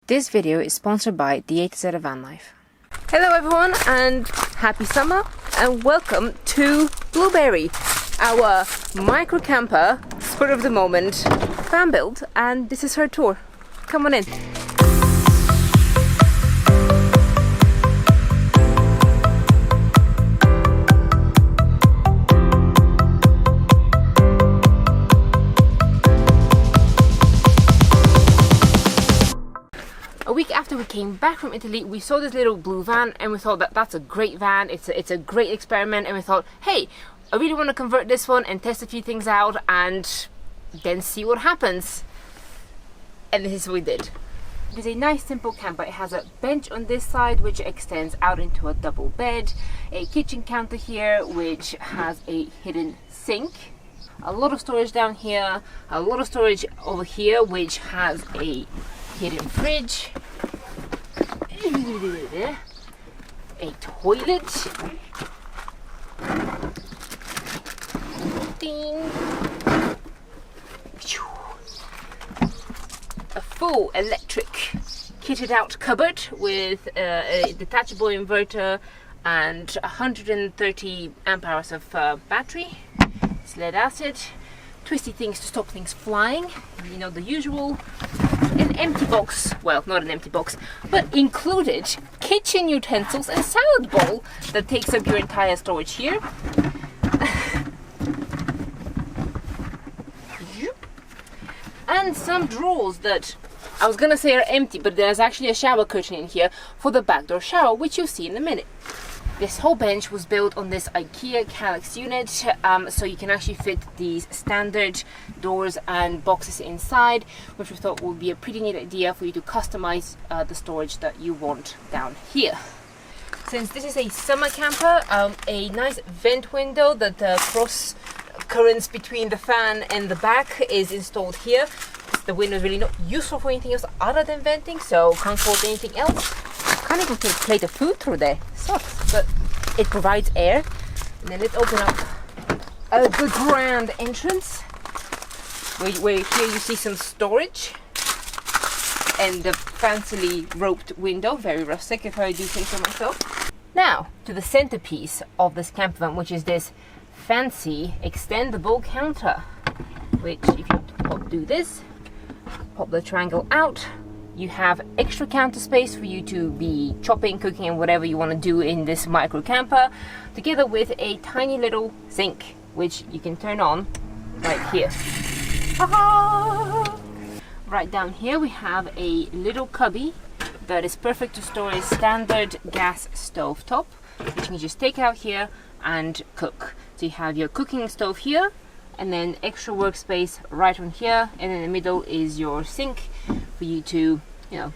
This video is sponsored by the A to Z of Van Life. Hello everyone and happy summer and welcome to Blueberry, our micro camper, spur of the moment fan build, and this is her tour. Come on in. A week after we came back from Italy, we saw this little blue van and we thought that that's a great van, it's a great experiment, and we thought, hey, I really want to convert this one and test a few things out and then see what happens. And this is what we did. It is a nice simple camper. It has a bench on this side which extends out into a double bed, a kitchen counter here which has a hidden sink, a lot of storage down here, a lot of storage over here which has a hidden fridge, a toilet, ding, a full electric kitted out cupboard with a detachable inverter and 130 amp hours of battery, it's lead acid, twisty things to stop things flying, you know, the usual. An empty box, well, not an empty box, but included kitchen utensils and salad bowl that takes up your entire storage here. And some drawers that I was gonna say are empty, but there's actually a shower curtain in here for the backdoor shower, which you'll see in a minute. This whole bench was built on this IKEA Calyx unit, so you can actually fit these standard doors and boxes inside, which we thought would be a pretty neat idea for you to customize the storage that you want down here. Since this is a summer camper, a nice vent window that cross currents between the fan and the back is installed here. The window is really not useful for anything else other than venting, so can't afford anything else. Can't even put a plate of food through there. Sucks, but it provides air. And then let's open up the grand entrance, where here you see some storage and the fancily roped window, very rustic if I do say so myself. Now to the centerpiece of this camper van, which is this fancy extendable counter, which if you do this, pop the triangle out, you have extra counter space for you to be chopping, cooking and whatever you want to do in this micro camper, together with a tiny little sink which you can turn on right here. Right down here we have a little cubby that is perfect to store a standard gas stove top, which you can just take out here and cook. So you have your cooking stove here, and then extra workspace right on here, and in the middle is your sink for you to, you know,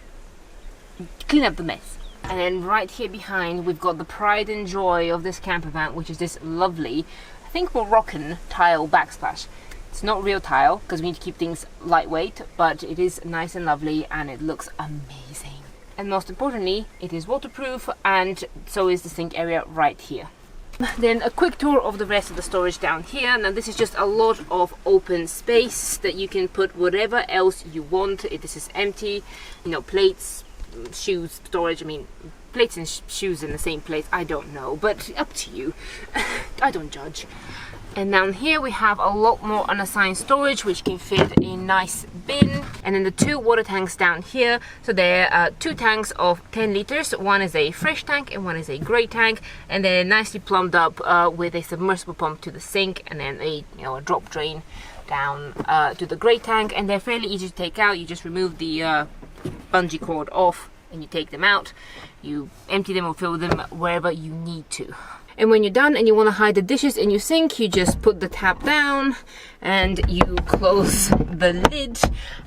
clean up the mess. And then right here behind we've got the pride and joy of this camper van, which is this lovely, I think Moroccan tile backsplash. It's not real tile because we need to keep things lightweight, but it is nice and lovely and it looks amazing. And most importantly, it is waterproof, and so is the sink area right here. Then a quick tour of the rest of the storage down here. Now this is just a lot of open space that you can put whatever else you want. This is empty, you know, plates, shoes, storage. I mean, plates and shoes in the same place, I don't know, but up to you. I don't judge. And down here we have a lot more unassigned storage, which can fit a nice bin. And then the two water tanks down here. So there are two tanks of 10 liters. One is a fresh tank and one is a grey tank. And they're nicely plumbed up with a submersible pump to the sink, and then a drop drain down to the grey tank. And they're fairly easy to take out. You just remove the bungee cord off and you take them out. You empty them or fill them wherever you need to. And when you're done and you want to hide the dishes in your sink, you just put the tap down and you close the lid,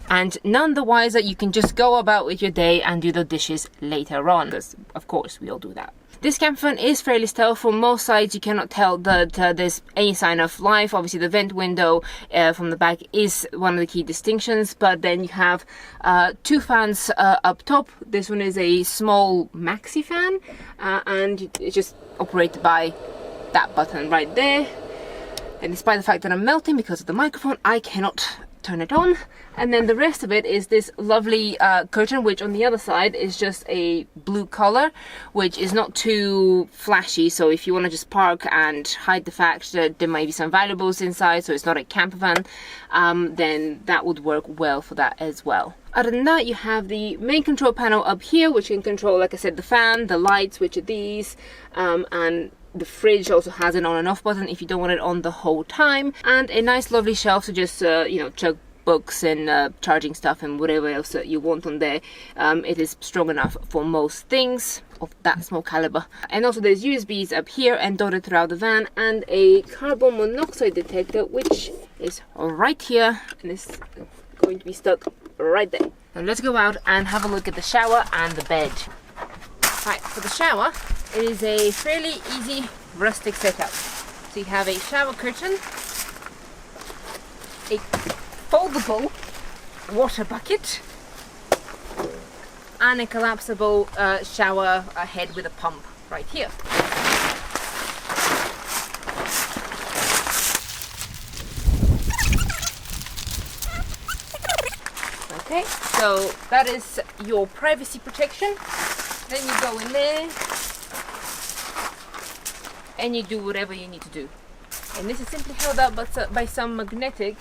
and none the wiser, you can just go about with your day and do the dishes later on, because of course we all do that. This camper van is fairly stealth. From most sides you cannot tell that there's any sign of life. Obviously the vent window from the back is one of the key distinctions, but then you have two fans up top. This one is a small maxi fan, and it's just operated by that button right there. And despite the fact that I'm melting because of the microphone, I cannot turn it on, and then the rest of it is this lovely curtain, which on the other side is just a blue color, which is not too flashy. So if you want to just park and hide the fact that there might be some valuables inside, so it's not a camper van, then that would work well for that as well. Other than that, you have the main control panel up here, which can control, like I said, the fan, the lights, which are these, and the fridge also has an on and off button if you don't want it on the whole time, and a nice lovely shelf to just you know, chuck books and charging stuff and whatever else that you want on there. It is strong enough for most things of that small caliber. And also there's USBs up here and dotted throughout the van, and a carbon monoxide detector, which is right here and is going to be stuck right there. Now let's go out and have a look at the shower and the bed. Right, for the shower, it is a fairly easy rustic setup. So you have a shower curtain, a foldable water bucket, and a collapsible shower head with a pump right here. Okay, so that is your privacy protection. Then you go in there and you do whatever you need to do. And this is simply held up by some magnetic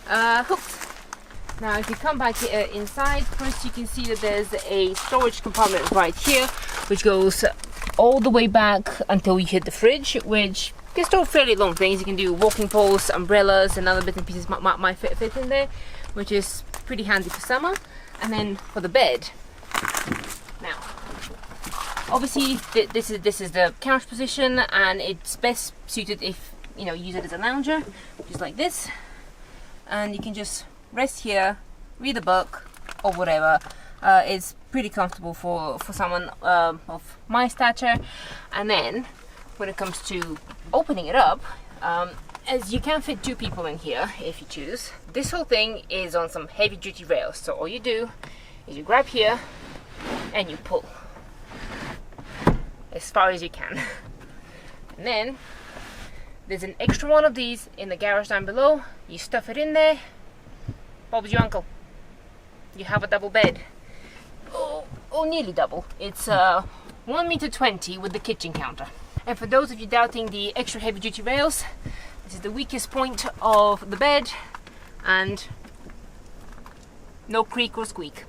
hooks. Now if you come back inside, first you can see that there's a storage compartment right here, which goes all the way back until you hit the fridge, which can store fairly long things. You can do walking poles, umbrellas, and other bits and pieces might fit in there, which is pretty handy for summer. And then for the bed, now obviously this is the couch position, and it's best suited if you know, use it as a lounger, just like this, and you can just rest here, read a book or whatever. It's pretty comfortable for someone of my stature. And then when it comes to opening it up, as you can fit 2 people in here if you choose, this whole thing is on some heavy duty rails. So all you do is you grab here and you pull as far as you can. And then there's an extra one of these in the garage down below. You stuff it in there. Bob's your uncle. You have a double bed. Oh, nearly double. It's 1.20 meters with the kitchen counter. And for those of you doubting the extra heavy duty rails, this is the weakest point of the bed, and no creak or squeak.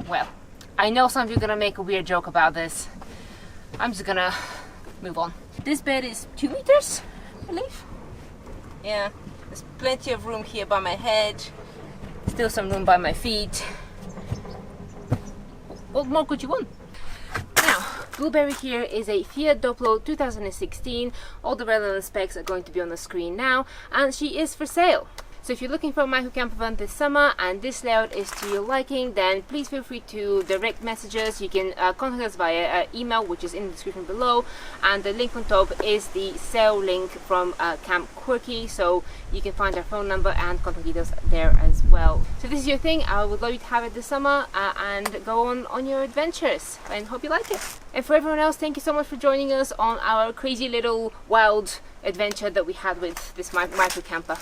Well, I know some of you are gonna make a weird joke about this. I'm just gonna move on. This bed is 2 meters, I believe. Yeah, there's plenty of room here by my head. Still some room by my feet. What more could you want? Now, Blueberry here is a Fiat Doblo 2016. All the relevant specs are going to be on the screen now, and she is for sale. So if you're looking for a micro camper van this summer and this layout is to your liking, then please feel free to direct messages. You can contact us via email, which is in the description below, and the link on top is the sale link from Camp Quirky, so you can find our phone number and contact details there as well. So this is your thing. I would love you to have it this summer and go on your adventures, and hope you like it. And for everyone else, thank you so much for joining us on our crazy little wild adventure that we had with this micro camper.